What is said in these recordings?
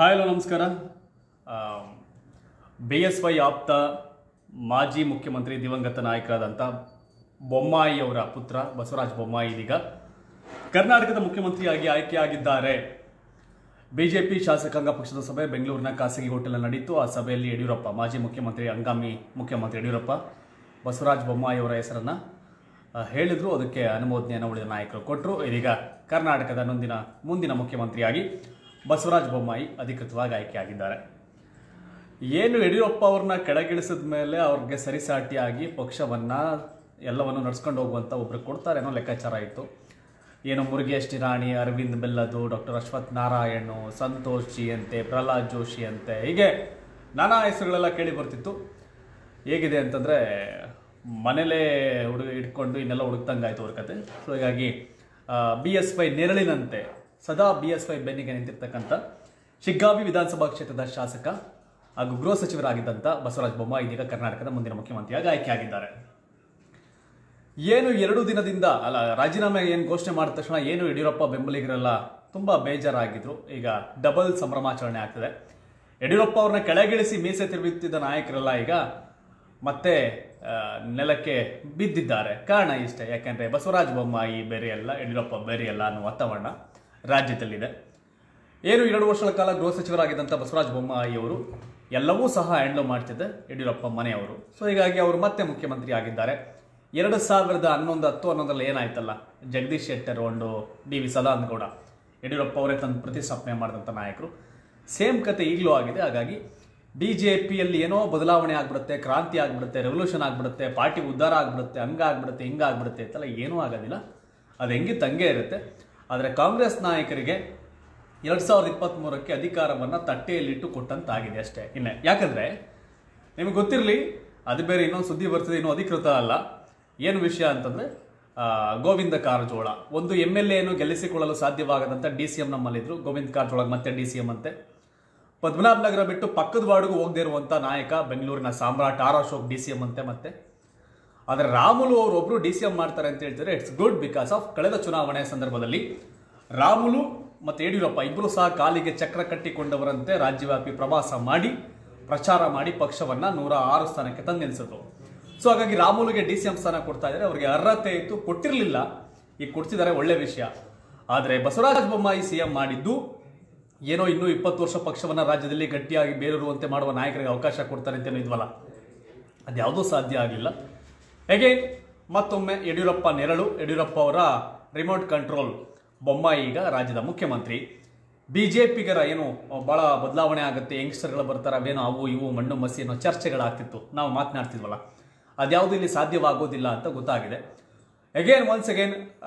Hi hello ನಮಸ್ಕಾರ. BSY ಆಪ್ತ ಮಾಜಿ ಮುಖ್ಯಮಂತ್ರಿ ದಿವಂಗತ ನಾಯಕರಾದಂಥ ಬೊಮ್ಮಾಯಿ ಅವರ ಪುತ್ರ ಬಸವರಾಜ ಬೊಮ್ಮಾಯಿ ಇದೀಗ ಕರ್ನಾಟಕದ ಮುಖ್ಯಮಂತ್ರಿಯಾಗಿ ಆಯ್ಕೆಯಾಗಿದ್ದಾರೆ. ಬಿಜೆಪಿ ಶಾಸಕಾಂಗ ಪಕ್ಷದ ಸಭೆ ಬೆಂಗಳೂರಿನ ಖಾಸಗಿ ಹೋಟೆಲ್ ನಡೆಯಿತು. ಆ ಸಭೆಯಲ್ಲಿ ಯಡಿಯೂರಪ್ಪ, ಮಾಜಿ ಮುಖ್ಯಮಂತ್ರಿ, ಹಂಗಾಮಿ ಮುಖ್ಯಮಂತ್ರಿ ಯಡಿಯೂರಪ್ಪ ಬಸವರಾಜ ಬೊಮ್ಮಾಯಿ ಅವರ ಹೆಸರನ್ನು ಹೇಳಿದ್ರು. ಅದಕ್ಕೆ ಅನುಮೋದನೆಯನ್ನು ಉಳಿದ ನಾಯಕರು ಕೊಟ್ಟರು. ಇದೀಗ ಕರ್ನಾಟಕದ ಮುಂದಿನ ಮುಖ್ಯಮಂತ್ರಿಯಾಗಿ ಬಸವರಾಜ ಬೊಮ್ಮಾಯಿ ಅಧಿಕೃತವಾಗಿ ಆಯ್ಕೆಯಾಗಿದ್ದಾರೆ. ಏನು ಯಡಿಯೂರಪ್ಪ ಅವ್ರನ್ನ ಕೆಳಗಿಳಿಸಿದ ಮೇಲೆ ಅವ್ರಿಗೆ ಸರಿಸಾಟಿಯಾಗಿ ಪಕ್ಷವನ್ನು ಎಲ್ಲವನ್ನು ನಡ್ಸ್ಕೊಂಡು ಹೋಗುವಂಥ ಒಬ್ರು ಕೊಡ್ತಾರೆ ಅನ್ನೋ ಲೆಕ್ಕಾಚಾರ ಇತ್ತು. ಏನು ಮುರುಗೇಶ್ ನಿರಾಣಿ, ಅರವಿಂದ್ ಬೆಲ್ಲದು, ಡಾಕ್ಟರ್ ಅಶ್ವಥ್ ನಾರಾಯಣ್, ಸಂತೋಷ್ ಜಿ ಅಂತೆ, ಪ್ರಹ್ಲಾದ್ ಜೋಶಿ ಅಂತೆ, ಹೀಗೆ ನಾನಾ ಹೆಸರುಗಳೆಲ್ಲ ಕೇಳಿ ಬರ್ತಿತ್ತು. ಹೇಗಿದೆ ಅಂತಂದರೆ ಮನೇಲೇ ಇಟ್ಕೊಂಡು ಇನ್ನೆಲ್ಲ ಹುಡುಕ್ತಂಗಾಯ್ತು ಅವ್ರ ಕತೆ. ಸೊ ಹೀಗಾಗಿ BSY ನೆರಳಿನಂತೆ ಸದಾ BSY ಬೆನ್ನಿಗೆ ನಿಂತಿರ್ತಕ್ಕಂಥ ಶಿಗ್ಗಾವಿ ವಿಧಾನಸಭಾ ಕ್ಷೇತ್ರದ ಶಾಸಕ ಹಾಗೂ ಗೃಹ ಸಚಿವರಾಗಿದ್ದಂಥ ಬಸವರಾಜ ಬೊಮ್ಮಾಯಿ ಇದೀಗ ಕರ್ನಾಟಕದ ಮುಂದಿನ ಮುಖ್ಯಮಂತ್ರಿಯಾಗಿ ಆಯ್ಕೆಯಾಗಿದ್ದಾರೆ. ಏನು 2 ದಿನದಿಂದ ರಾಜೀನಾಮೆ ಏನು ಘೋಷಣೆ ಮಾಡಿದ ತಕ್ಷಣ ಏನು ಯಡಿಯೂರಪ್ಪ ಬೆಂಬಲಿಗರೆಲ್ಲ ತುಂಬ ಬೇಜಾರಾಗಿದ್ರು. ಈಗ ಡಬಲ್ ಸಂಭ್ರಮಾಚರಣೆ ಆಗ್ತದೆ. ಯಡಿಯೂರಪ್ಪ ಅವ್ರನ್ನ ಕೆಳಗಿಳಿಸಿ ಮೀಸೆ ತಿರುಗುತ್ತಿದ್ದ ನಾಯಕರೆಲ್ಲ ಈಗ ಮತ್ತೆ ನೆಲಕ್ಕೆ ಬಿದ್ದಿದ್ದಾರೆ. ಕಾರಣ ಇಷ್ಟೇ, ಯಾಕೆಂದರೆ ಬಸವರಾಜ ಬೊಮ್ಮಾಯಿ ಬೇರೆಯಲ್ಲ, ಯಡಿಯೂರಪ್ಪ ಬೇರೆಯಲ್ಲ ಅನ್ನೋ ವಾತಾವರಣ ರಾಜ್ಯದಲ್ಲಿದೆ. ಏನು 2 ವರ್ಷಗಳ ಕಾಲ ಗೃಹ ಸಚಿವರಾಗಿದ್ದಂಥ ಬಸವರಾಜ ಬೊಮ್ಮಾಯಿ ಅವರು ಎಲ್ಲವೂ ಸಹ ಹ್ಯಾಂಡಲ್ ಮಾಡ್ತಿದ್ದೆ ಯಡಿಯೂರಪ್ಪ ಮನೆಯವರು. ಸೊ ಹೀಗಾಗಿ ಅವರು ಮತ್ತೆ ಮುಖ್ಯಮಂತ್ರಿ ಆಗಿದ್ದಾರೆ. 2011 ಏನಾಯ್ತಲ್ಲ, ಜಗದೀಶ್ ಶೆಟ್ಟರ್ ಒಂದು DV ಸದಾನಂದಗೌಡ, ಯಡಿಯೂರಪ್ಪ ಅವರೇ ತಂದು ಪ್ರತಿಷ್ಠಾಪನೆ ಮಾಡಿದಂಥ ನಾಯಕರು. ಸೇಮ್ ಕತೆ ಈಗಲೂ ಆಗಿದೆ. ಹಾಗಾಗಿ BJPಯಲ್ಲಿ ಏನೋ ಬದಲಾವಣೆ ಆಗ್ಬಿಡುತ್ತೆ, ಕ್ರಾಂತಿ ಆಗ್ಬಿಡುತ್ತೆ, ರೆವಲ್ಯೂಷನ್ ಆಗ್ಬಿಡುತ್ತೆ, ಪಾರ್ಟಿ ಉದ್ಧಾರ ಆಗ್ಬಿಡುತ್ತೆ, ಹಂಗಾಗ್ಬಿಡುತ್ತೆ, ಹಿಂಗಾಗ್ಬಿಡುತ್ತೆ ಅಂತೆಲ್ಲ ಏನೂ ಆಗೋದಿಲ್ಲ. ಅದು ಹೆಂಗಿತ್ತು ಹಂಗೆ ಇರುತ್ತೆ. ಆದರೆ ಕಾಂಗ್ರೆಸ್ ನಾಯಕರಿಗೆ 2023ಕ್ಕೆ ಅಧಿಕಾರವನ್ನು ತಟ್ಟೆಯಲ್ಲಿಟ್ಟು ಕೊಟ್ಟಂತಾಗಿದೆ ಅಷ್ಟೇ. ಇನ್ನೇ ಯಾಕಂದರೆ ನಿಮಗೆ ಗೊತ್ತಿರಲಿ, ಅದು ಬೇರೆ ಇನ್ನೊಂದು ಸುದ್ದಿ ಬರ್ತದೆ, ಇನ್ನೂ ಅಧಿಕೃತ ಅಲ್ಲ. ಏನು ವಿಷಯ ಅಂತಂದರೆ ಗೋವಿಂದ ಕಾರಜೋಳ, ಒಂದು MLA ಗೆಲ್ಲಿಸಿಕೊಳ್ಳಲು ಸಾಧ್ಯವಾಗದಂಥ DCM ನಮ್ಮಲ್ಲಿದ್ದರು. ಗೋವಿಂದ ಕಾರಜೋಳ ಮತ್ತೆ DCM ಅಂತೆ. ಪದ್ಮನಾಭ ನಗರ ಬಿಟ್ಟು ಪಕ್ಕದ ವಾರ್ಡ್ಗೂ ಹೋಗದೇ ಇರುವಂಥ ನಾಯಕ ಬೆಂಗಳೂರಿನ ಸಾಮ್ರಾಟ್ ಆರ್ ಅಶೋಕ್ DCM ಅಂತೆ. ಮತ್ತೆ ಆದರೆ ರಾಮುಲು ಅವರೊಬ್ಬರು DCM ಮಾಡ್ತಾರೆ ಅಂತ ಹೇಳ್ತಾರೆ. ಇಟ್ಸ್ ಗುಡ್, ಬಿಕಾಸ್ ಆಫ್ ಕಳೆದ ಚುನಾವಣೆಯ ಸಂದರ್ಭದಲ್ಲಿ ರಾಮುಲು ಮತ್ತು ಯಡಿಯೂರಪ್ಪ ಇಬ್ಬರು ಸಹ ಕಾಲಿಗೆ ಚಕ್ರ ಕಟ್ಟಿಕೊಂಡವರಂತೆ ರಾಜ್ಯವ್ಯಾಪಿ ಪ್ರವಾಸ ಮಾಡಿ ಪ್ರಚಾರ ಮಾಡಿ ಪಕ್ಷವನ್ನು 106 ಸ್ಥಾನಕ್ಕೆ ತಂದು ನಿಲ್ಲಿಸಿದ್ರು. ಸೊ ಹಾಗಾಗಿ ರಾಮುಲುಗೆ DCM ಸ್ಥಾನ ಕೊಡ್ತಾ ಇದ್ದಾರೆ. ಅವರಿಗೆ ಅರ್ಹತೆ ಇತ್ತು, ಕೊಟ್ಟಿರಲಿಲ್ಲ, ಈಗ ಕೊಡ್ತಿದ್ದಾರೆ, ಒಳ್ಳೆ ವಿಷಯ. ಆದರೆ ಬಸವರಾಜ ಬೊಮ್ಮಾಯಿ CM ಮಾಡಿದ್ದು ಏನೋ ಇನ್ನೂ 20 ವರ್ಷ ಪಕ್ಷವನ್ನು ರಾಜ್ಯದಲ್ಲಿ ಗಟ್ಟಿಯಾಗಿ ಬೇರೂರುವಂತೆ ಮಾಡುವ ನಾಯಕರಿಗೆ ಅವಕಾಶ ಕೊಡ್ತಾರೆ ಅಂತೇನೋ ಇದ್ವಲ್ಲ, ಅದ್ಯಾವುದೂ ಸಾಧ್ಯ ಆಗಲಿಲ್ಲ. ಹೇಗೆ ಮತ್ತೊಮ್ಮೆ ಯಡಿಯೂರಪ್ಪ ನೆರಳು, ಯಡಿಯೂರಪ್ಪ ಅವರ ರಿಮೋಟ್ ಕಂಟ್ರೋಲ್. ಬೊಮ್ಮಾಯಿ ಈಗ ರಾಜ್ಯದ ಮುಖ್ಯಮಂತ್ರಿ. BJPಗರ ಏನು ಭಾಳ ಬದಲಾವಣೆ ಆಗುತ್ತೆ, ಯಂಗ್ಸ್ಟರ್ಗಳು ಬರ್ತಾರೆ, ಅವೇನೋ ಅವು ಇವು ಮಣ್ಣು ಮಸಿ ಅನ್ನೋ ಚರ್ಚೆಗಳಾಗ್ತಿತ್ತು, ನಾವು ಮಾತನಾಡ್ತಿದ್ವಲ್ಲ, ಅದ್ಯಾವುದು ಇಲ್ಲಿ ಸಾಧ್ಯವಾಗೋದಿಲ್ಲ ಅಂತ ಗೊತ್ತಾಗಿದೆ. ಒನ್ಸ್ ಅಗೇನ್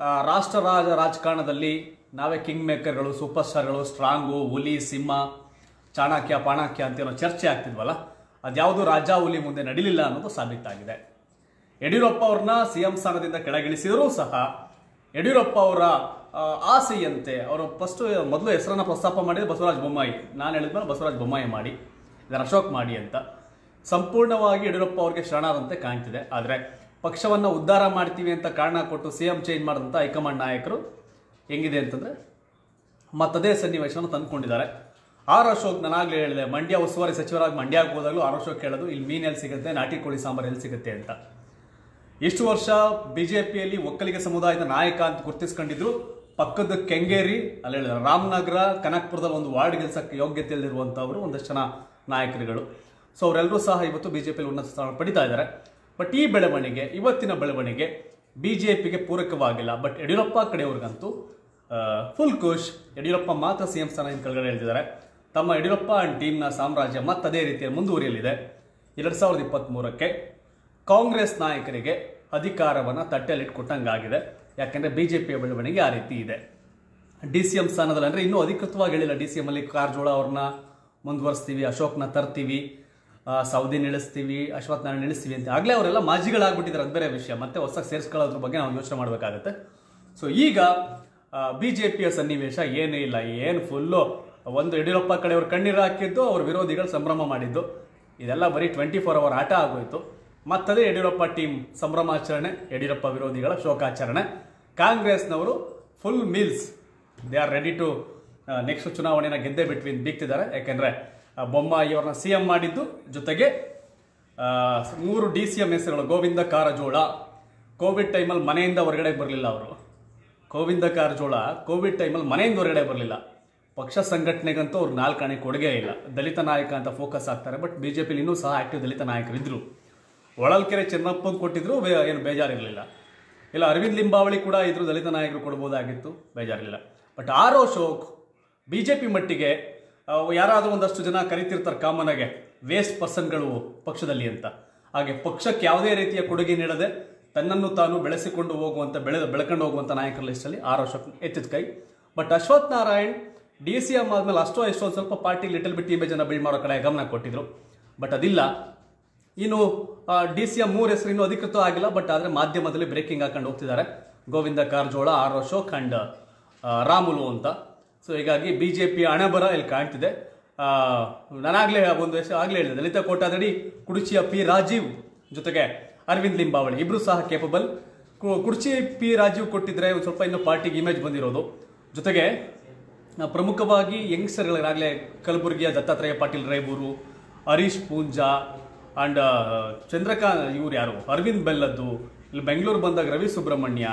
ರಾಷ್ಟ್ರ ರಾಜಕಾರಣದಲ್ಲಿ ನಾವೇ ಕಿಂಗ್ ಮೇಕರ್ಗಳು, ಸೂಪರ್ ಸ್ಟಾರ್ಗಳು, ಸ್ಟ್ರಾಂಗು, ಹುಲಿ, ಸಿಂಹ, ಚಾಣಕ್ಯ, ಪಾಣಕ್ಯ ಅಂತೇನೋ ಚರ್ಚೆ ಆಗ್ತಿದ್ವಲ್ಲ, ಅದ್ಯಾವುದು ರಾಜ ಹುಲಿ ಮುಂದೆ ನಡೀಲಿಲ್ಲ ಅನ್ನೋದು ಸಾಬೀತಾಗಿದೆ. ಯಡಿಯೂರಪ್ಪ ಅವ್ರನ್ನ CM ಸ್ಥಾನದಿಂದ ಕೆಳಗಿಳಿಸಿದರೂ ಸಹ ಯಡಿಯೂರಪ್ಪ ಅವರ ಆಸೆಯಂತೆ ಅವರು ಮೊದಲು ಹೆಸರನ್ನು ಪ್ರಸ್ತಾಪ ಮಾಡಿದರೆ ಬಸವರಾಜ ಬೊಮ್ಮಾಯಿ. ನಾನು ಹೇಳಿದ್ಮೇಲೆ ಬಸವರಾಜ ಬೊಮ್ಮಾಯಿ ಮಾಡಿ, ಇದನ್ನು ಅಶೋಕ್ ಮಾಡಿ ಅಂತ ಸಂಪೂರ್ಣವಾಗಿ ಯಡಿಯೂರಪ್ಪ ಅವ್ರಿಗೆ ಶರಣಾದಂತೆ ಕಾಣ್ತಿದೆ. ಆದರೆ ಪಕ್ಷವನ್ನು ಉದ್ಧಾರ ಮಾಡ್ತೀವಿ ಅಂತ ಕಾರಣ ಕೊಟ್ಟು CM ಚೇಂಜ್ ಮಾಡಿದಂಥ ಹೈಕಮಾಂಡ್ ನಾಯಕರು ಹೆಂಗಿದೆ ಅಂತಂದರೆ ಮತ್ತದೇ ಸನ್ನಿವೇಶವನ್ನು ತಂದುಕೊಂಡಿದ್ದಾರೆ. ಆರ್ ಅಶೋಕ್, ನಾನಾಗಲೇ ಹೇಳಿದೆ, ಮಂಡ್ಯ ಉಸ್ತುವಾರಿ ಸಚಿವರಾಗಿ ಮಂಡ್ಯಕ್ಕೆ ಹೋದಾಗಲೂ ಆರ್ ಅಶೋಕ್ ಹೇಳೋದು ಇಲ್ಲಿ ಮೀನು ಎಲ್ಲಿ ಸಿಗುತ್ತೆ, ನಾಟಿ ಕೋಳಿ ಸಾಂಬಾರು ಎಲ್ಲಿ ಸಿಗುತ್ತೆ ಅಂತ. ಇಷ್ಟು ವರ್ಷ BJPಯಲ್ಲಿ ಒಕ್ಕಲಿಗ ಸಮುದಾಯದ ನಾಯಕ ಅಂತ ಗುರುತಿಸ್ಕೊಂಡಿದ್ರು. ಪಕ್ಕದ ಕೆಂಗೇರಿ, ಅಲ್ಲಿ ಹೇಳಿದ ರಾಮನಗರ, ಕನಕಪುರದಲ್ಲಿ ಒಂದು ವಾರ್ಡ್ ಗೆಲ್ಸಕ್ಕೆ ಯೋಗ್ಯತೆ ಇಲ್ಲಿರುವಂಥವರು ಒಂದಷ್ಟು ಜನ ನಾಯಕರುಗಳು. ಸೊ ಅವರೆಲ್ಲರೂ ಸಹ ಇವತ್ತು BJPಯಲ್ಲಿ ಉನ್ನತ ಸ್ಥಾನ ಪಡಿತಾ ಇದ್ದಾರೆ. ಬಟ್ ಈ ಬೆಳವಣಿಗೆ, ಇವತ್ತಿನ ಬೆಳವಣಿಗೆ BJPಗೆ ಪೂರಕವಾಗಿಲ್ಲ. ಬಟ್ ಯಡಿಯೂರಪ್ಪ ಕಡೆಯವ್ರಿಗಂತೂ ಫುಲ್ ಖುಷ್. ಯಡಿಯೂರಪ್ಪ ಮಾತ್ರ CM ಸ್ಥಾನದಿಂದ ಕೆಳಗಡೆ ಹೇಳ್ತಿದ್ದಾರೆ. ತಮ್ಮ ಯಡಿಯೂರಪ್ಪ ಅಂಡ್ ಟೀಮ್ನ ಸಾಮ್ರಾಜ್ಯ ಮತ್ತದೇ ರೀತಿಯಲ್ಲಿ ಮುಂದುವರಿಯಲಿದೆ. 2023ಕ್ಕೆ ಕಾಂಗ್ರೆಸ್ ನಾಯಕರಿಗೆ ಅಧಿಕಾರವನ್ನು ತಟ್ಟೆಯಲ್ಲಿಟ್ಕೊಟ್ಟಂಗಾಗಿದೆ. ಯಾಕೆಂದರೆ BJPಯ ಬೆಳವಣಿಗೆ ಆ ರೀತಿ ಇದೆ. DCM ಸ್ಥಾನದಲ್ಲಿ ಅಂದರೆ ಇನ್ನೂ ಅಧಿಕೃತವಾಗಿ ಹೇಳಿಲ್ಲ. DCMಲ್ಲಿ ಕಾರಜೋಳ ಅವ್ರನ್ನ ಮುಂದುವರಿಸ್ತೀವಿ, ಅಶೋಕ್ನ ತರ್ತೀವಿ, ಸೌದಿ ನಿಲ್ಲಿಸ್ತೀವಿ, ಅಶ್ವಥ್ ನಾರಾಯಣ್ ನಿಲ್ಲಿಸ್ತೀವಿ ಅಂತ. ಆಗಲೇ ಅವರೆಲ್ಲ ಮಾಜಿಗಳಾಗ್ಬಿಟ್ಟಿದ್ದಾರೆ, ಅದು ಬೇರೆ ವಿಷಯ. ಮತ್ತೆ ಹೊಸ ಸೇರಿಸ್ಕೊಳ್ಳೋದ್ರ ಬಗ್ಗೆ ನಾವು ಯೋಚನೆ ಮಾಡಬೇಕಾಗತ್ತೆ. ಸೊ ಈಗ BJPಯ ಸನ್ನಿವೇಶ ಏನೂ ಇಲ್ಲ, ಏನು ಫುಲ್ಲು ಒಂದು ಯಡಿಯೂರಪ್ಪ ಕಡೆಯವ್ರು ಕಣ್ಣೀರು ಹಾಕಿದ್ದು, ಅವ್ರ ವಿರೋಧಿಗಳು ಸಂಭ್ರಮ ಮಾಡಿದ್ದು, ಇದೆಲ್ಲ ಬರೀ 24 ಅವರ್ ಆಟ ಆಗೋಯ್ತು. ಮತ್ತದೇ ಯಡಿಯೂರಪ್ಪ ಟೀಮ್ ಸಂಭ್ರಮಾಚರಣೆ, ಯಡಿಯೂರಪ್ಪ ವಿರೋಧಿಗಳ ಶೋಕಾಚರಣೆ. ಕಾಂಗ್ರೆಸ್ನವರು full meals, they are ready to next ಚುನಾವಣೆನ ಗೆದ್ದೇ ಬಿಟ್ವಿ ಅಂತ ಬೀಗ್ತಿದ್ದಾರೆ. ಯಾಕೆಂದರೆ ಬೊಮ್ಮಾಯಿ ಅವ್ರನ್ನ CM ಮಾಡಿದ್ದು, ಜೊತೆಗೆ 3 DCM ಹೆಸರುಗಳು. ಗೋವಿಂದ ಕಾರಜೋಳ ಕೋವಿಡ್ ಟೈಮಲ್ಲಿ ಮನೆಯಿಂದ ಹೊರಗಡೆ ಬರಲಿಲ್ಲ ಅವರು. ಗೋವಿಂದ ಕಾರಜೋಳ ಕೋವಿಡ್ ಟೈಮಲ್ಲಿ ಮನೆಯಿಂದ ಹೊರಗಡೆ ಬರಲಿಲ್ಲ. ಪಕ್ಷ ಸಂಘಟನೆಗಂತೂ ಅವ್ರಿಗೆ 4 ಆಣೆ ಕೊಡುಗೆ ಇಲ್ಲ. ದಲಿತ ನಾಯಕ ಅಂತ ಫೋಕಸ್ ಆಗ್ತಾರೆ. ಬಟ್ BJPಲಿ ಇನ್ನೂ ಸಹ ಆಕ್ಟಿವ್ ದಲಿತ ನಾಯಕರು ಇದ್ರು. ಹೊಳಲ್ಕೆರೆ ಚೆನ್ನಪ್ಪಂಗೆ ಕೊಟ್ಟಿದ್ರು, ಏನು ಬೇಜಾರಿರಲಿಲ್ಲ. ಇಲ್ಲ ಅರವಿಂದ್ ಲಿಂಬಾವಳಿ ಕೂಡ ಇದ್ರು, ದಲಿತ ನಾಯಕರು ಕೊಡ್ಬೋದಾಗಿತ್ತು, ಬೇಜಾರಿರಲಿಲ್ಲ. ಬಟ್ ಆರ್ ಅಶೋಕ್ BJP ಮಟ್ಟಿಗೆ ಯಾರಾದರೂ ಒಂದಷ್ಟು ಜನ ಕರಿತಿರ್ತಾರೆ ಕಾಮನ್ ಆಗಿ ವೇಸ್ಟ್ ಪರ್ಸನ್ಗಳು ಪಕ್ಷದಲ್ಲಿ ಅಂತ. ಹಾಗೆ ಪಕ್ಷಕ್ಕೆ ಯಾವುದೇ ರೀತಿಯ ಕೊಡುಗೆ ನೀಡದೆ ತನ್ನನ್ನು ತಾನು ಬೆಳೆಸಿಕೊಂಡು ಹೋಗುವಂಥ ಬೆಳ್ಕೊಂಡು ಹೋಗುವಂಥ ನಾಯಕರ ಲಿಸ್ಟಲ್ಲಿ ಆರ್ ಅಶೋಕ್ ಎತ್ತಿದ ಕೈ. ಬಟ್ ಅಶ್ವಥ್ ನಾರಾಯಣ್ DCM ಆದಮೇಲೆ ಎಷ್ಟೊಂದು ಸ್ವಲ್ಪ ಪಾರ್ಟಿ ಲಿಟಲ್ ಬಿಟ್ ಇಮೇಜನ್ನು ಬಿಲ್ಡ್ ಮಾಡೋ ಕಡೆ ಗಮನ ಕೊಟ್ಟಿದ್ರು. ಬಟ್ ಅದಿಲ್ಲ. ಇನ್ನು DCM 3 ಹೆಸರು ಇನ್ನೂ ಅಧಿಕೃತ ಆಗಿಲ್ಲ. ಬಟ್ ಆದರೆ ಮಾಧ್ಯಮದಲ್ಲಿ ಬ್ರೇಕಿಂಗ್ ಹಾಕೊಂಡು ಹೋಗ್ತಿದ್ದಾರೆ. ಗೋವಿಂದ ಕಾರಜೋಳ, ಆರ್ ಅಶೋಕ್ ಅಂಡ್ ರಾಮುಲು ಅಂತ. ಸೊ ಹೀಗಾಗಿ BJP ಹಣೆಬರ ಇಲ್ಲಿ ಕಾಣ್ತಿದೆ. ನಾನಾಗಲೇ ಒಂದು ಹೆಸರು ಆಗಲೇ ಹೇಳಿದೆ, ದಲಿತ ಕೋಟಾದಡಿ ಕುಡುಚಿಯ P ರಾಜೀವ್ ಜೊತೆಗೆ ಅರವಿಂದ್ ಲಿಂಬಾವಳಿ ಇಬ್ರು ಸಹ ಕೇಪಬಲ್. ಕುರ್ಚಿ P ರಾಜೀವ್ ಕೊಟ್ಟಿದ್ರೆ ಒಂದು ಸ್ವಲ್ಪ ಇನ್ನೂ ಪಾರ್ಟಿಗೆ ಇಮೇಜ್ ಬಂದಿರೋದು. ಜೊತೆಗೆ ಪ್ರಮುಖವಾಗಿ ಯಂಗ್ಸ್ಟರ್ಗಳಾಗಲೇ ಕಲಬುರಗಿಯ ದತ್ತಾತ್ರೇಯ ಪಾಟೀಲ್ ರೇಬೂರು, ಹರೀಶ್ ಪೂಂಜಾ ಅಂಡ್ ಚಂದ್ರಕಾಂತ್, ಇವ್ರು ಯಾರು ಅರವಿಂದ್ ಬೆಲ್ಲದ್ದು, ಇಲ್ಲಿ ಬೆಂಗಳೂರು ಬಂದಾಗ ರವಿ ಸುಬ್ರಹ್ಮಣ್ಯ,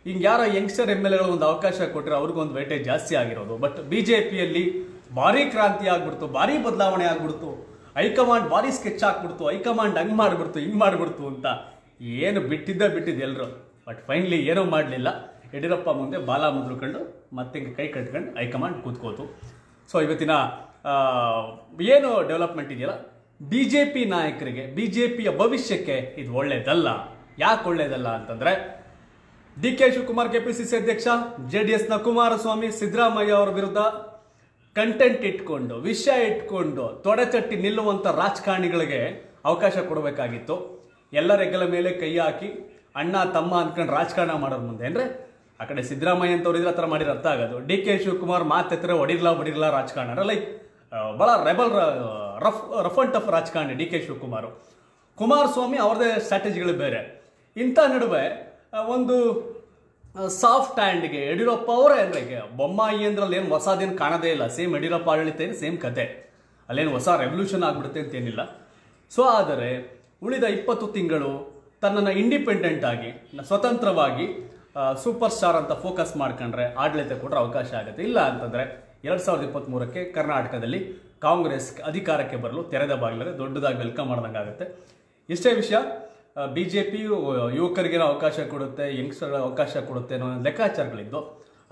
ಹಿಂಗೆ ಯಾರ ಯಂಗ್ಸ್ಟರ್ MLAಗಳು ಒಂದು ಅವಕಾಶ ಕೊಟ್ಟರೆ ಅವ್ರಿಗೊಂದು ವೇಟೇಜ್ ಜಾಸ್ತಿ ಆಗಿರೋದು. ಬಟ್ BJPಯಲ್ಲಿ ಭಾರಿ ಕ್ರಾಂತಿ ಆಗ್ಬಿಡ್ತು, ಭಾರಿ ಬದಲಾವಣೆ ಆಗ್ಬಿಡ್ತು, ಹೈಕಮಾಂಡ್ ಭಾರಿ ಸ್ಕೆಚ್ ಹಾಕ್ಬಿಡ್ತು, ಹೈಕಮಾಂಡ್ ಹಂಗೆ ಮಾಡಿಬಿಡ್ತು ಹಿಂಗೆ ಮಾಡಿಬಿಡ್ತು ಅಂತ ಏನು ಬಿಟ್ಟಿದ್ದು ಎಲ್ಲರೂ. ಬಟ್ ಫೈನಲಿ ಏನೂ ಮಾಡಲಿಲ್ಲ. ಯಡಿಯೂರಪ್ಪ ಮುಂದೆ ಬಾಲ ಮುದ್ರುಕೊಂಡು ಮತ್ತೆ ಹಿಂಗೆ ಕೈ ಕಟ್ಕೊಂಡು ಹೈಕಮಾಂಡ್ ಕೂತ್ಕೋತು. ಸೊ ಇವತ್ತಿನ ಏನು ಡೆವಲಪ್ಮೆಂಟ್ ಇದೆಯಲ್ಲ, BJP ನಾಯಕರಿಗೆ, BJPಯ ಭವಿಷ್ಯಕ್ಕೆ ಇದು ಒಳ್ಳೇದಲ್ಲ. ಯಾಕೆ ಒಳ್ಳೇದಲ್ಲ ಅಂತಂದರೆ, DK ಶಿವಕುಮಾರ್ KPCC ಅಧ್ಯಕ್ಷ, JDSನ ಕುಮಾರಸ್ವಾಮಿ ಸಿದ್ದರಾಮಯ್ಯ ಅವರ ವಿರುದ್ಧ ಕಂಟೆಂಟ್ ಇಟ್ಕೊಂಡು, ವಿಷಯ ಇಟ್ಕೊಂಡು ತೊಡೆತಟ್ಟಿ ನಿಲ್ಲುವಂಥ ರಾಜಕಾರಣಿಗಳಿಗೆ ಅವಕಾಶ ಕೊಡಬೇಕಾಗಿತ್ತು. ಎಲ್ಲರ ಹೆಗಲ ಮೇಲೆ ಕೈ ಹಾಕಿ ಅಣ್ಣ ತಮ್ಮ ಅನ್ಕೊಂಡು ರಾಜಕಾರಣ ಮಾಡೋರ ಮುಂದೆ ಅಂದರೆ ಆ ಕಡೆ ಸಿದ್ದರಾಮಯ್ಯ ಅಂತವ್ರು ಇದ್ರೆ ಆ ಥರ ಮಾಡಿದ್ರೆ ಅರ್ಥ ಆಗೋದು. DK ಶಿವಕುಮಾರ್ ಮಾತೆತ್ತರೆ ಹೊಡಿರ್ಲಾ ರಾಜಕಾರಣ, ಲೈಕ್ ಭಾಳ ರೆಬಲ್ ರಫ್ ಅಂಡ್ ಟಫ್ ರಾಜಕಾರಣಿ DK ಶಿವಕುಮಾರ್. ಕುಮಾರಸ್ವಾಮಿ ಅವ್ರದೇ ಸ್ಟ್ರಾಟಜಿಗಳು ಬೇರೆ. ಇಂಥ ನಡುವೆ ಒಂದು ಸಾಫ್ಟ್ ಹ್ಯಾಂಡ್ಗೆ ಯಡಿಯೂರಪ್ಪ ಅವರೇ ಅಂದರೆ ಬೊಮ್ಮಾಯಿ ಅಂದ್ರಲ್ಲಿ ಏನು ಹೊಸದೇನು ಕಾಣದೇ ಇಲ್ಲ. ಸೇಮ್ ಯಡಿಯೂರಪ್ಪ ಆಡಳಿತ ಏನು ಸೇಮ್ ಕತೆ, ಅಲ್ಲೇನು ಹೊಸ ರೆವಲ್ಯೂಷನ್ ಆಗ್ಬಿಡುತ್ತೆ ಅಂತೇನಿಲ್ಲ. ಸೊ ಆದರೆ ಉಳಿದ 20 ತಿಂಗಳು ತನ್ನನ್ನು ಇಂಡಿಪೆಂಡೆಂಟ್ ಆಗಿ ಸ್ವತಂತ್ರವಾಗಿ ಸೂಪರ್ ಸ್ಟಾರ್ ಅಂತ ಫೋಕಸ್ ಮಾಡ್ಕೊಂಡ್ರೆ ಆಡಳಿತ ಕೊಟ್ಟರೆ ಅವಕಾಶ ಆಗುತ್ತೆ. ಇಲ್ಲ ಅಂತಂದರೆ 2023ಕ್ಕೆ ಕರ್ನಾಟಕದಲ್ಲಿ ಕಾಂಗ್ರೆಸ್ ಅಧಿಕಾರಕ್ಕೆ ಬರಲು ತೆರೆದ ಬಾಗಿಲಲ್ಲಿ ದೊಡ್ಡದಾಗಿ ವೆಲ್ಕಮ್ ಮಾಡ್ದಂಗೆ ಆಗುತ್ತೆ. ಇಷ್ಟೇ ವಿಷಯ. BJP ಯುವಕರಿಗೆ ಅವಕಾಶ ಕೊಡುತ್ತೆ, ಯಂಗ್ಸ್ಟರ್ ಅವಕಾಶ ಕೊಡುತ್ತೆ ಅನ್ನೋ ಲೆಕ್ಕಾಚಾರಗಳಿದ್ದು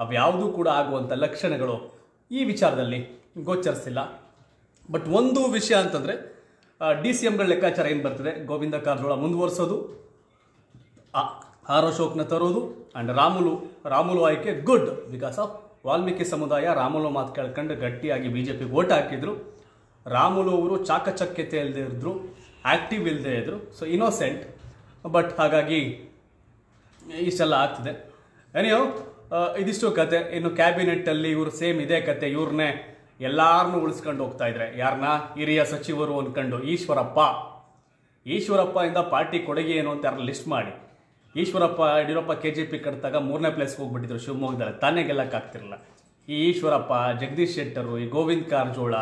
ಅವ್ಯಾವುದೂ ಕೂಡ ಆಗುವಂಥ ಲಕ್ಷಣಗಳು ಈ ವಿಚಾರದಲ್ಲಿ ಗೋಚರಿಸಿಲ್ಲ. ಬಟ್ ಒಂದು ವಿಷಯ ಅಂತಂದರೆ DCMಗಳ ಲೆಕ್ಕಾಚಾರ ಏನು ಬರ್ತದೆ, ಗೋವಿಂದ ಕಾರಜೋಳ ಮುಂದುವರಿಸೋದು, ಆರ್ ಅಶೋಕ್ನ ತರೋದು ಆ್ಯಂಡ್ ರಾಮುಲು ಆಯ್ಕೆ ಗುಡ್. ಬಿಕಾಸ್ ಆಫ್ ವಾಲ್ಮೀಕಿ ಸಮುದಾಯ ರಾಮುಲು ಮಾತು ಕೇಳ್ಕೊಂಡು ಗಟ್ಟಿಯಾಗಿ BJPಗೆ ಓಟ್ ಹಾಕಿದ್ರು. ರಾಮುಲು ಅವರು ಚಾಕಚಕ್ಯತೆ ಇಲ್ಲದೆ ಇದ್ರು, ಆ್ಯಕ್ಟಿವ್ ಇಲ್ಲದೆ ಇದ್ರು, ಸೊ ಇನ್ನೋಸೆಂಟ್. ಬಟ್ ಹಾಗಾಗಿ ಇಷ್ಟೆಲ್ಲ ಆಗ್ತದೆ. ಏನಿಯೋ ಇದಿಷ್ಟು ಕತೆ. ಇನ್ನು ಕ್ಯಾಬಿನೆಟ್ಟಲ್ಲಿ ಇವರು ಸೇಮ್ ಇದೇ ಕತೆ, ಇವ್ರನ್ನೇ ಎಲ್ಲಾರನ್ನೂ ಉಳಿಸ್ಕೊಂಡು ಹೋಗ್ತಾ ಇದ್ರೆ. ಯಾರನ್ನ ಹಿರಿಯ ಸಚಿವರು ಅಂದ್ಕೊಂಡು ಈಶ್ವರಪ್ಪ ಇಂದ ಪಾರ್ಟಿ ಕೊಡುಗೆ ಏನು ಅಂತ ಯಾರು ಲಿಸ್ಟ್ ಮಾಡಿ, ಯಡಿಯೂರಪ್ಪ KJP ಕಟ್ಟಾಗ 3ನೇ ಪ್ಲೇಸ್ಗೆ ಹೋಗ್ಬಿಟ್ಟಿದ್ರು ಶಿವಮೊಗ್ಗದಲ್ಲಿ, ತಾನೇ ಗೆಲ್ಲಕ್ಕಾಗ್ತಿರಲಿಲ್ಲ. ಈ ಈಶ್ವರಪ್ಪ, ಜಗದೀಶ್ ಶೆಟ್ಟರು, ಈ ಗೋವಿಂದ ಕಾರಜೋಳ,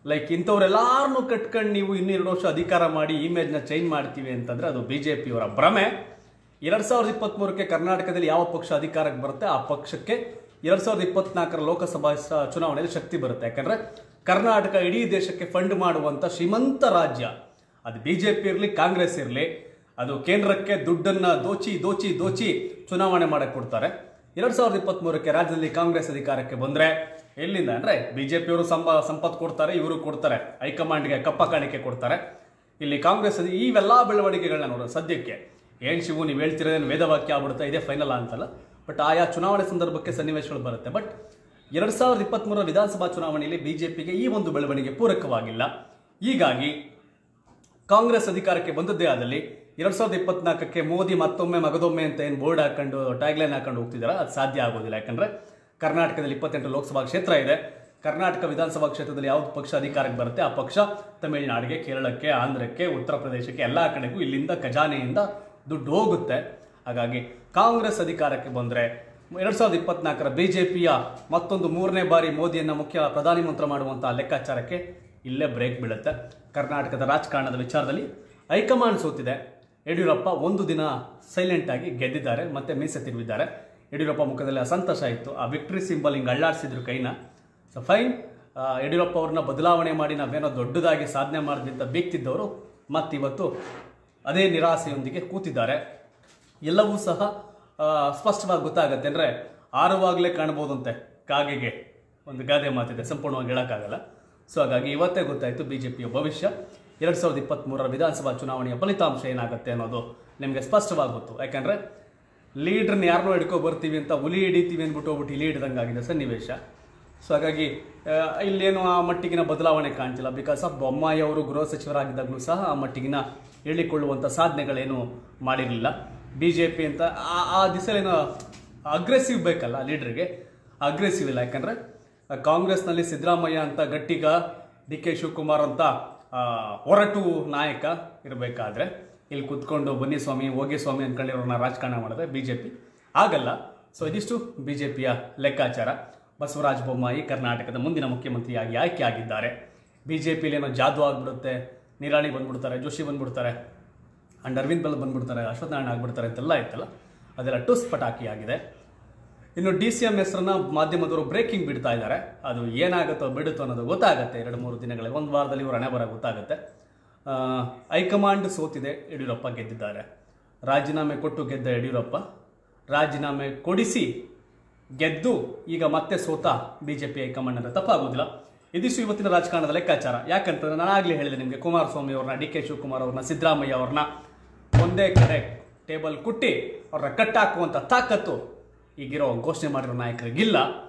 ಲೈಕ್ ಇಂಥವ್ರೆಲ್ಲಾರನ್ನೂ ಕಟ್ಕೊಂಡು ನೀವು 2 ವರ್ಷ ಅಧಿಕಾರ ಮಾಡಿ ಇಮೇಜ್ನ ಚೇಂಜ್ ಮಾಡ್ತೀವಿ ಅಂತಂದರೆ ಅದು BJPಯವರ ಭ್ರಮೆ. 2023ಕ್ಕೆ ಕರ್ನಾಟಕದಲ್ಲಿ ಯಾವ ಪಕ್ಷ ಅಧಿಕಾರಕ್ಕೆ ಬರುತ್ತೆ ಆ ಪಕ್ಷಕ್ಕೆ 2024ರ ಲೋಕಸಭಾ ಚುನಾವಣೆಯಲ್ಲಿ ಶಕ್ತಿ ಬರುತ್ತೆ. ಯಾಕಂದರೆ ಕರ್ನಾಟಕ ಇಡೀ ದೇಶಕ್ಕೆ ಫಂಡ್ ಮಾಡುವಂಥ ಶ್ರೀಮಂತ ರಾಜ್ಯ. ಅದು BJP ಇರಲಿ, ಕಾಂಗ್ರೆಸ್ ಇರಲಿ, ಅದು ಕೇಂದ್ರಕ್ಕೆ ದುಡ್ಡನ್ನು ದೋಚಿ ಚುನಾವಣೆ ಮಾಡಕ್ಕೆ ಕೊಡ್ತಾರೆ. 2023ಕ್ಕೆ ರಾಜ್ಯದಲ್ಲಿ ಕಾಂಗ್ರೆಸ್ ಅಧಿಕಾರಕ್ಕೆ ಬಂದರೆ ಎಲ್ಲಿಂದ ಅಂದರೆ BJPಯವರು ಸಂಪತ್ತು ಕೊಡ್ತಾರೆ, ಇವರು ಕೊಡ್ತಾರೆ, ಹೈಕಮಾಂಡ್ಗೆ ಕಪ್ಪ ಕಾಣಿಕೆ ಕೊಡ್ತಾರೆ. ಇಲ್ಲಿ ಕಾಂಗ್ರೆಸ್ ಇವೆಲ್ಲ ಬೆಳವಣಿಗೆಗಳನ್ನ ನೋಡೋದು. ಸದ್ಯಕ್ಕೆ ಏನು ಶಿವು ನೀವು ಹೇಳ್ತಿರೋದೇನು ವೇದವಾಕ್ಯ ಆಗ್ಬಿಡುತ್ತೆ, ಇದೇ ಫೈನಲ್ ಅಂತಲ್ಲ. ಬಟ್ ಆಯಾ ಚುನಾವಣೆ ಸಂದರ್ಭಕ್ಕೆ ಸನ್ನಿವೇಶಗಳು ಬರುತ್ತೆ. ಬಟ್ 2023ರ ವಿಧಾನಸಭಾ ಚುನಾವಣೆಯಲ್ಲಿ BJPಗೆ ಈ ಒಂದು ಬೆಳವಣಿಗೆ ಪೂರಕವಾಗಿಲ್ಲ. ಹೀಗಾಗಿ ಕಾಂಗ್ರೆಸ್ ಅಧಿಕಾರಕ್ಕೆ ಬಂದದ್ದೇ ಆದಲ್ಲಿ 2024ಕ್ಕೆ ಮೋದಿ ಮತ್ತೊಮ್ಮೆ ಮಗದೊಮ್ಮೆ ಅಂತ ಏನು ಬೋರ್ಡ್ ಹಾಕೊಂಡು ಟ್ಯಾಗ್ಲೈನ್ ಹಾಕೊಂಡು ಹೋಗ್ತಿದ್ದಾರೆ, ಅದು ಸಾಧ್ಯ ಆಗೋದಿಲ್ಲ. ಯಾಕಂದರೆ ಕರ್ನಾಟಕದಲ್ಲಿ 28 ಲೋಕಸಭಾ ಕ್ಷೇತ್ರ ಇದೆ. ಕರ್ನಾಟಕ ವಿಧಾನಸಭಾ ಕ್ಷೇತ್ರದಲ್ಲಿ ಯಾವ್ದು ಪಕ್ಷ ಅಧಿಕಾರಕ್ಕೆ ಬರುತ್ತೆ ಆ ಪಕ್ಷ ತಮಿಳುನಾಡಿಗೆ, ಕೇರಳಕ್ಕೆ, ಆಂಧ್ರಕ್ಕೆ, ಉತ್ತರ ಪ್ರದೇಶಕ್ಕೆ ಎಲ್ಲ ಕಡೆಗೂ ಇಲ್ಲಿಂದ ಖಜಾನೆಯಿಂದ ದುಡ್ಡು ಹೋಗುತ್ತೆ. ಹಾಗಾಗಿ ಕಾಂಗ್ರೆಸ್ ಅಧಿಕಾರಕ್ಕೆ ಬಂದರೆ 2024 BJPಯ ಮತ್ತೊಂದು 3ನೇ ಬಾರಿ ಮೋದಿಯನ್ನು ಮುಖ್ಯ ಪ್ರಧಾನಿ ಮಂತ್ರಿ ಮಾಡುವಂಥ ಲೆಕ್ಕಾಚಾರಕ್ಕೆ ಇಲ್ಲೇ ಬ್ರೇಕ್ ಬೀಳುತ್ತೆ. ಕರ್ನಾಟಕದ ರಾಜಕಾರಣದ ವಿಚಾರದಲ್ಲಿ ಹೈಕಮಾಂಡ್ ಸೋತಿದೆ. ಯಡಿಯೂರಪ್ಪ ಒಂದು ದಿನ ಸೈಲೆಂಟ್ ಆಗಿ ಗೆದ್ದಿದ್ದಾರೆ, ಮತ್ತೆ ಮೀಸೆ ತಿರುವಿದ್ದಾರೆ. ಯಡಿಯೂರಪ್ಪ ಮುಖದಲ್ಲಿ ಅಸಂತೋಷ ಇತ್ತು. ಆ ವಿಕ್ಟ್ರಿ ಸಿಂಬಲ್ ಹಿಂಗೆ ಅಳ್ಳಾಡಿಸಿದ್ರು ಕೈನ. ಸೊ ಫೈನ್, ಯಡಿಯೂರಪ್ಪ ಅವ್ರನ್ನ ಬದಲಾವಣೆ ಮಾಡಿ ನಾವೇನೋ ದೊಡ್ಡದಾಗಿ ಸಾಧನೆ ಮಾಡಿದ್ವಿ ಅಂತ ಬೀಗ್ತಿದ್ದವರು ಮತ್ತಿವತ್ತು ಅದೇ ನಿರಾಸೆಯೊಂದಿಗೆ ಕೂತಿದ್ದಾರೆ. ಎಲ್ಲವೂ ಸಹ ಸ್ಪಷ್ಟವಾಗಿ ಗೊತ್ತಾಗತ್ತೆ. ಅಂದರೆ ಆರುವಾಗಲೇ ಕಾಣ್ಬೋದಂತೆ ಕಾಗೆಗೆ, ಒಂದು ಗಾದೆ ಮಾತಿದೆ, ಸಂಪೂರ್ಣವಾಗಿ ಹೇಳೋಕ್ಕಾಗಲ್ಲ. ಸೊ ಹಾಗಾಗಿ ಇವತ್ತೇ ಗೊತ್ತಾಯಿತು BJPಯ ಭವಿಷ್ಯ. 2023 ವಿಧಾನಸಭಾ ಚುನಾವಣೆಯ ಫಲಿತಾಂಶ ಏನಾಗುತ್ತೆ ಅನ್ನೋದು ನಿಮಗೆ ಸ್ಪಷ್ಟವಾಗಿ ಗೊತ್ತು. ಯಾಕಂದರೆ ಲೀಡ್ರನ್ನ ಯಾರನ್ನೋ ಹಿಡ್ಕೊ ಬರ್ತೀವಿ ಅಂತ ಹುಲಿ ಹಿಡಿತೀವಿ ಅಂದ್ಬಿಟ್ಟು ಹೋಗ್ಬಿಟ್ಟು ಇಲ್ಲಿ ಹಿಡ್ದಂಗಾಗಿದೆ ಸನ್ನಿವೇಶ. ಸೊ ಹಾಗಾಗಿ ಇಲ್ಲೇನು ಆ ಮಟ್ಟಿಗಿನ ಬದಲಾವಣೆ ಕಾಣ್ತಿಲ್ಲ. ಬಿಕಾಸ್ ಆಫ್ ಬೊಮ್ಮಾಯಿ ಅವರು ಗೃಹ ಸಚಿವರಾಗಿದ್ದಾಗಲೂ ಸಹ ಆ ಮಟ್ಟಿಗಿನ ಹೇಳಿಕೊಳ್ಳುವಂಥ ಸಾಧನೆಗಳೇನು ಮಾಡಿರಲಿಲ್ಲ. BJP ಅಂತ ಆ ದಿಸಲೇನೋ ಅಗ್ರೆಸಿವ್ ಬೇಕಲ್ಲ ಲೀಡ್ರಿಗೆ, ಅಗ್ರೆಸಿವ್ ಇಲ್ಲ. ಯಾಕಂದರೆ ಕಾಂಗ್ರೆಸ್ನಲ್ಲಿ ಸಿದ್ದರಾಮಯ್ಯ ಅಂತ ಗಟ್ಟಿಗ, DK ಶಿವಕುಮಾರ್ ಅಂತ ಹೊರಟು ನಾಯಕ ಇರಬೇಕಾದ್ರೆ ಇಲ್ಲಿ ಕುತ್ಕೊಂಡು ಬನ್ನಿ ಸ್ವಾಮಿ ಹೋಗಿ ಸ್ವಾಮಿ ಅಂದ್ಕೊಂಡಿರೋರನ್ನ ರಾಜಕಾರಣ ಮಾಡಿದ್ರೆ BJP ಆಗಲ್ಲ. ಸೊ ಇದಿಷ್ಟು BJPಯ ಲೆಕ್ಕಾಚಾರ. ಬಸವರಾಜ ಬೊಮ್ಮಾಯಿ ಕರ್ನಾಟಕದ ಮುಂದಿನ ಮುಖ್ಯಮಂತ್ರಿಯಾಗಿ ಆಯ್ಕೆ ಆಗಿದ್ದಾರೆ. BJPಲಿ ಏನೋ ಜಾದು ಆಗಿಬಿಡುತ್ತೆ, ನಿರಾಣಿ ಬಂದ್ಬಿಡ್ತಾರೆ, ಜೋಶಿ ಬಂದ್ಬಿಡ್ತಾರೆ, ಅಂಡ್ ಅರವಿಂದ್ ಬೆಲ್ ಬಂದ್ಬಿಡ್ತಾರೆ, ಅಶ್ವತ್ಥನಾರಾಯಣ ಆಗ್ಬಿಡ್ತಾರೆ ಅಂತೆಲ್ಲ ಇತ್ತಲ್ಲ, ಅದೆಲ್ಲ ಟುಸ್ ಪಟಾಕಿ ಆಗಿದೆ. ಇನ್ನು DCM ಹೆಸರನ್ನ ಮಾಧ್ಯಮದವರು ಬ್ರೇಕಿಂಗ್ ಬಿಡ್ತಾ ಇದ್ದಾರೆ. ಅದು ಏನಾಗುತ್ತೋ ಬಿಡುತ್ತೋ ಅನ್ನೋದು ಗೊತ್ತಾಗುತ್ತೆ 2-3 ದಿನಗಳಲ್ಲಿ, ಒಂದು ವಾರದಲ್ಲಿ ಇವರು ಹಣೆ ಬರ ಗೊತ್ತಾಗುತ್ತೆ. ಹೈಕಮಾಂಡ್ ಸೋತಿದೆ, ಯಡಿಯೂರಪ್ಪ ಗೆದ್ದಿದ್ದಾರೆ. ರಾಜೀನಾಮೆ ಕೊಟ್ಟು ಗೆದ್ದ ಯಡಿಯೂರಪ್ಪ ರಾಜೀನಾಮೆ ಕೊಡಿಸಿ ಗೆದ್ದು ಈಗ ಮತ್ತೆ ಸೋತ BJP ಹೈಕಮಾಂಡ್ ಅಂದರೆ ತಪ್ಪಾಗೋದಿಲ್ಲ. ಇದಿಷ್ಟು ಇವತ್ತಿನ ರಾಜಕಾರಣದ ಲೆಕ್ಕಾಚಾರ. ಯಾಕಂತಂದ್ರೆ ನಾನು ಆಗಲೇ ಹೇಳಿದೆ ನಿಮಗೆ, ಕುಮಾರಸ್ವಾಮಿ ಅವ್ರನ್ನ, DK ಶಿವಕುಮಾರ್ ಅವ್ರನ್ನ, ಸಿದ್ದರಾಮಯ್ಯ ಅವ್ರನ್ನ ಒಂದೇ ಕಡೆ ಟೇಬಲ್ ಕುಟ್ಟಿ ಅವ್ರನ್ನ ಕಟ್ಟಾಕುವಂಥ ತಾಕತ್ತು ಈಗಿರೋ ಘೋಷಣೆ ಮಾಡಿರೋ ನಾಯಕರಿಗಿಲ್ಲ.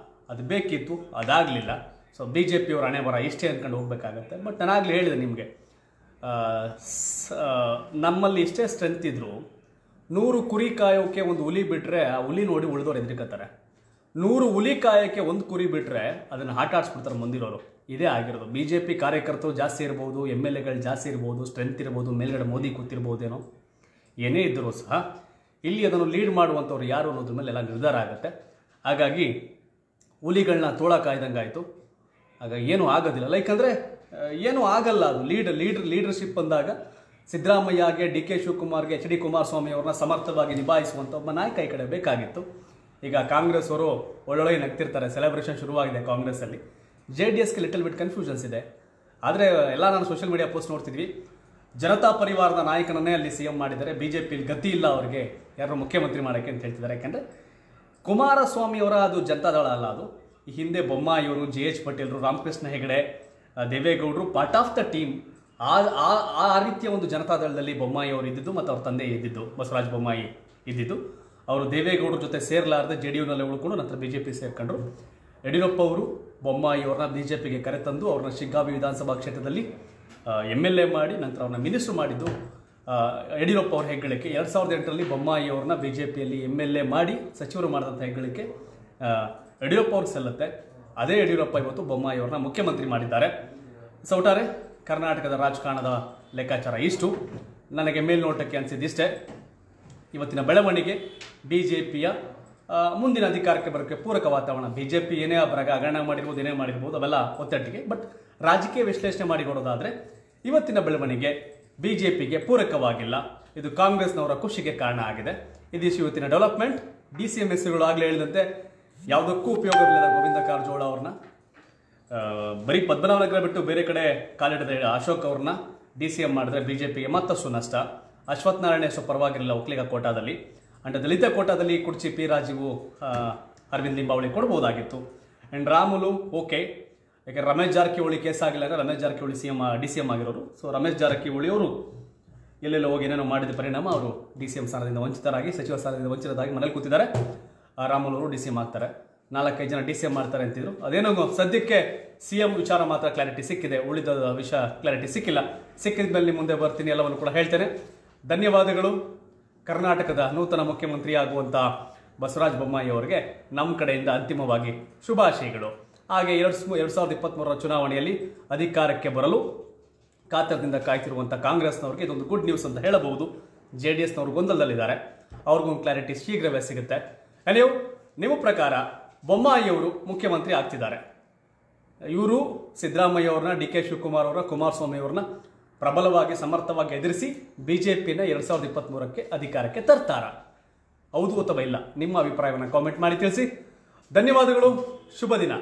ಅದು ಬೇಕಿತ್ತು, ಅದಾಗಲಿಲ್ಲ. ಸೊ BJP ಅವ್ರ ಹಣೆ ಬರ ಇಷ್ಟೇ ಅಂದ್ಕೊಂಡು ಹೋಗ್ಬೇಕಾಗತ್ತೆ. ಬಟ್ ನಾನಾಗಲೇ ಹೇಳಿದೆ ನಿಮಗೆ, ನಮ್ಮಲ್ಲಿ ಇಷ್ಟೇ ಸ್ಟ್ರೆಂತ್ ಇದ್ರು 100 ಕುರಿ ಕಾಯೋಕ್ಕೆ ಒಂದು ಹುಲಿ ಬಿಟ್ಟರೆ ಆ ಹುಲಿ ನೋಡಿ ಉಳಿದವ್ರು ಎದುರಿಕತ್ತಾರೆ. 100 ಹುಲಿ ಕಾಯೋಕ್ಕೆ ಒಂದು ಕುರಿ ಬಿಟ್ಟರೆ ಅದನ್ನು ಆಟ ಆಡಿಸ್ಬಿಡ್ತಾರೆ ಮುಂದಿರೋರು. ಇದೇ ಆಗಿರೋದು. BJP ಕಾರ್ಯಕರ್ತರು ಜಾಸ್ತಿ ಇರ್ಬೋದು, MLAಗಳು ಜಾಸ್ತಿ ಇರ್ಬೋದು, ಸ್ಟ್ರೆಂತ್ ಇರ್ಬೋದು, ಮೇಲ್ಗಡೆ ಮೋದಿ ಕೂತಿರ್ಬೋದೇನೋ, ಏನೇ ಇದ್ದರೂ ಸಹ ಇಲ್ಲಿ ಅದನ್ನು ಲೀಡ್ ಮಾಡುವಂಥವ್ರು ಯಾರು ಅನ್ನೋದ್ರ ಮೇಲೆ ಎಲ್ಲ ನಿರ್ಧಾರ ಆಗುತ್ತೆ. ಹಾಗಾಗಿ ಹುಲಿಗಳನ್ನ ತೋಳ ಕಾಯ್ದಂಗಾಯಿತು. ಹಾಗಾಗಿ ಏನೂ ಆಗೋದಿಲ್ಲ. ಲೈಕ್ ಅಂದರೆ ಏನೂ ಆಗಲ್ಲ. ಅದು ಲೀಡರ್ಶಿಪ್ ಅಂದಾಗ ಸಿದ್ದರಾಮಯ್ಯಗೆ, DK ಶಿವಕುಮಾರ್ಗೆ, HD ಕುಮಾರಸ್ವಾಮಿ ಅವ್ರನ್ನ ಸಮರ್ಥವಾಗಿ ನಿಭಾಯಿಸುವಂಥ ಒಬ್ಬ ನಾಯಕ ಈ ಕಡೆ ಬೇಕಾಗಿತ್ತು. ಈಗ ಕಾಂಗ್ರೆಸ್ ಅವರು ಒಳ್ಳೊಳ್ಳೆ ನಗ್ತಿರ್ತಾರೆ, ಸೆಲೆಬ್ರೇಷನ್ ಶುರುವಾಗಿದೆ ಕಾಂಗ್ರೆಸ್ಸಲ್ಲಿ. JDSಗೆ ಲಿಟಲ್ ಬಿಟ್ ಕನ್ಫ್ಯೂಷನ್ಸ್ ಇದೆ. ಆದರೆ ಎಲ್ಲ ನಾನು ಸೋಷಿಯಲ್ ಮೀಡಿಯಾ ಪೋಸ್ಟ್ ನೋಡ್ತಿದ್ವಿ, ಜನತಾ ಪರಿವಾರದ ನಾಯಕನನ್ನೇ ಅಲ್ಲಿ CM ಮಾಡಿದ್ದಾರೆ. BJPಲಿ ಗತಿ ಇಲ್ಲ ಅವ್ರಿಗೆ ಯಾರು ಮುಖ್ಯಮಂತ್ರಿ ಮಾಡೋಕ್ಕೆ ಅಂತ ಹೇಳ್ತಿದ್ದಾರೆ. ಯಾಕೆಂದರೆ ಕುಮಾರಸ್ವಾಮಿ ಅವರ ಅದು ಜನತಾದಳ ಅಲ್ಲ, ಅದು ಈ ಹಿಂದೆ ಬೊಮ್ಮಾಯಿಯವರು, JH ಪಟೇಲ್ರು, ರಾಮಕೃಷ್ಣ ಹೆಗಡೆ, ದೇವೇಗೌಡರು ಪಾರ್ಟ್ ಆಫ್ ದ ಟೀಮ್. ಆ ರೀತಿಯ ಒಂದು ಜನತಾದಳದಲ್ಲಿ ಬೊಮ್ಮಾಯಿ ಅವರು ಇದ್ದಿದ್ದು ಮತ್ತು ಅವ್ರ ತಂದೆ ಇದ್ದಿದ್ದು, ಬಸವರಾಜ ಬೊಮ್ಮಾಯಿ ಇದ್ದಿದ್ದು. ಅವರು ದೇವೇಗೌಡರ ಜೊತೆ ಸೇರಲಾರದೆ JDUನಲ್ಲಿ ಉಳ್ಕೊಂಡು ನಂತರ BJP ಸೇರ್ಕೊಂಡ್ರು. ಯಡಿಯೂರಪ್ಪ ಅವರು ಬೊಮ್ಮಾಯಿ ಅವ್ರನ್ನ BJPಗೆ ಕರೆತಂದು ಅವ್ರನ್ನ ಶಿಗ್ಗಾವಿ ವಿಧಾನಸಭಾ ಕ್ಷೇತ್ರದಲ್ಲಿ MLA ಮಾಡಿ ನಂತರ ಅವ್ರನ್ನ ಮಿನಿಸ್ಟರ್ ಮಾಡಿದ್ದು ಯಡಿಯೂರಪ್ಪ ಅವ್ರ ಹೆಗ್ಗಳಿಕೆ. 2008ರಲ್ಲಿ ಬೊಮ್ಮಾಯಿ ಅವ್ರನ್ನ BJPಯಲ್ಲಿ MLA ಮಾಡಿ ಸಚಿವರು ಮಾಡಿದಂಥ ಹೆಗ್ಗಳಿಕೆ ಯಡಿಯೂರಪ್ಪ ಅವ್ರಿಗೆ ಸಲ್ಲುತ್ತೆ. ಅದೇ ಯಡಿಯೂರಪ್ಪ ಇವತ್ತು ಬೊಮ್ಮಾಯಿ ಅವ್ರನ್ನ ಮುಖ್ಯಮಂತ್ರಿ ಮಾಡಿದ್ದಾರೆ. ಸೊ ಒಟ್ಟಾರೆ ಕರ್ನಾಟಕದ ರಾಜಕಾರಣದ ಲೆಕ್ಕಾಚಾರ ಇಷ್ಟು. ನನಗೆ ಮೇಲ್ನೋಟಕ್ಕೆ ಅನಿಸಿದ್ದಿಷ್ಟೇ. ಇವತ್ತಿನ ಬೆಳವಣಿಗೆ BJPಯ ಮುಂದಿನ ಅಧಿಕಾರಕ್ಕೆ ಬರೋಕ್ಕೆ ಪೂರಕ ವಾತಾವರಣ. BJP ಏನೇ ಹಗರಣ ಮಾಡಿರ್ಬೋದು, ಏನೇ ಮಾಡಿರ್ಬೋದು, ಅವೆಲ್ಲ ಒತ್ತಟ್ಟಿಗೆ. ಬಟ್ ರಾಜಕೀಯ ವಿಶ್ಲೇಷಣೆ ಮಾಡಿ ನೋಡೋದಾದರೆ ಇವತ್ತಿನ ಬೆಳವಣಿಗೆ BJPಗೆ ಪೂರಕವಾಗಿಲ್ಲ. ಇದು ಕಾಂಗ್ರೆಸ್ನವರ ಖುಷಿಗೆ ಕಾರಣ ಆಗಿದೆ. ಇದಿಷ್ಟು ಇವತ್ತಿನ ಡೆವಲಪ್ಮೆಂಟ್. DCM ಹೆಸರುಗಳು ಆಗಲೇ ಹೇಳಿದಂತೆ ಯಾವುದಕ್ಕೂ ಉಪಯೋಗವಿಲ್ಲದ ಗೋವಿಂದ ಕಾರಜೋಳ ಅವ್ರನ್ನ, ಬರೀ ಪದ್ಮನಾಭನಗರ ಬಿಟ್ಟು ಬೇರೆ ಕಡೆ ಕಾಲಿಡದ ಅಶೋಕ್ ಅವ್ರನ್ನ DCM ಮಾಡಿದ್ರೆ BJPಗೆ ಮತ್ತಷ್ಟು ನಷ್ಟ. ಅಶ್ವತ್ಥನಾರಾಯಣ ಎಷ್ಟು ಪರವಾಗಿರಲಿಲ್ಲ ಒಕ್ಕಲಿಗ ಕೋಟಾದಲ್ಲಿ. ಅಂಡ್ ದಲಿತ ಕೋಟಾದಲ್ಲಿ ಕುರ್ಚಿ P ರಾಜೀವು, ಅರವಿಂದ್ ಲಿಂಬಾವಳಿ ಕೊಡ್ಬೋದಾಗಿತ್ತು. ಆ್ಯಂಡ್ ರಾಮುಲು ಓಕೆ, ಯಾಕೆ ರಮೇಶ್ ಜಾರಕಿಹೊಳಿ ಕೇಸ್ ಆಗಿಲ್ಲ ಅಂದರೆ ರಮೇಶ್ ಜಾರಕಿಹೊಳಿ DCM ಆಗಿರೋರು. ಸೊ ರಮೇಶ್ ಜಾರಕಿಹೊಳಿ ಅವರು ಎಲ್ಲೆಲ್ಲ ಹೋಗಿ ಏನೇನೋ ಮಾಡಿದ ಪರಿಣಾಮ ಅವರು DCM ಸ್ಥಾನದಿಂದ ವಂಚಿತರಾಗಿ, ಸಚಿವ ಸ್ಥಾನದಿಂದ ವಂಚಿತರಾಗಿ ಮನೇಲಿ ಕೂತಿದ್ದಾರೆ. ರಾಮುಲು ಅವರು DCM ಆಗ್ತಾರೆ. 4-5 ಜನ DCM ಮಾಡ್ತಾರೆ ಅಂತಿದ್ರು. ಅದೇನೋ ಸದ್ಯಕ್ಕೆ CM ವಿಚಾರ ಮಾತ್ರ ಕ್ಲಾರಿಟಿ ಸಿಕ್ಕಿದೆ, ಉಳಿದ ವಿಷಯ ಕ್ಲಾರಿಟಿ ಸಿಕ್ಕಿಲ್ಲ. ಸಿಕ್ಕಿದ ಮೇಲೆ ಮುಂದೆ ಬರ್ತೀನಿ, ಎಲ್ಲವನ್ನು ಕೂಡ ಹೇಳ್ತೇನೆ. ಧನ್ಯವಾದಗಳು. ಕರ್ನಾಟಕದ ನೂತನ ಮುಖ್ಯಮಂತ್ರಿ ಆಗುವಂಥ ಬಸವರಾಜ ಬೊಮ್ಮಾಯಿ ಅವರಿಗೆ ನಮ್ಮ ಕಡೆಯಿಂದ ಅಂತಿಮವಾಗಿ ಶುಭಾಶಯಗಳು. ಹಾಗೆ 2023 ಚುನಾವಣೆಯಲ್ಲಿ ಅಧಿಕಾರಕ್ಕೆ ಬರಲು ಕಾತರದಿಂದ ಕಾಯ್ತಿರುವಂಥ ಕಾಂಗ್ರೆಸ್ನವ್ರಿಗೆ ಇದೊಂದು ಗುಡ್ ನ್ಯೂಸ್ ಅಂತ ಹೇಳಬಹುದು. JDSನವರು ಗೊಂದಲದಲ್ಲಿದ್ದಾರೆ, ಅವ್ರಿಗೊಂದು ಕ್ಲಾರಿಟಿ ಶೀಘ್ರವೇ ಸಿಗುತ್ತೆ. ನೀವು ನಿಮ್ಮ ಪ್ರಕಾರ ಬೊಮ್ಮಾಯಿಯವರು ಮುಖ್ಯಮಂತ್ರಿ ಆಗ್ತಿದ್ದಾರೆ. ಇವರು ಸಿದ್ದರಾಮಯ್ಯ ಅವ್ರನ್ನ, ಡಿ ಕೆ ಶಿವಕುಮಾರ್ ಅವರ, ಕುಮಾರಸ್ವಾಮಿ ಅವ್ರನ್ನ ಪ್ರಬಲವಾಗಿ ಸಮರ್ಥವಾಗಿ ಎದುರಿಸಿ ಬಿಜೆಪಿನ 2023ಕ್ಕೆ ಅಧಿಕಾರಕ್ಕೆ ತರ್ತಾರ? ಹೌದು ಅಥವಾ ಇಲ್ಲ? ನಿಮ್ಮ ಅಭಿಪ್ರಾಯವನ್ನು ಕಾಮೆಂಟ್ ಮಾಡಿ ತಿಳಿಸಿ. ಧನ್ಯವಾದಗಳು. ಶುಭ ದಿನ.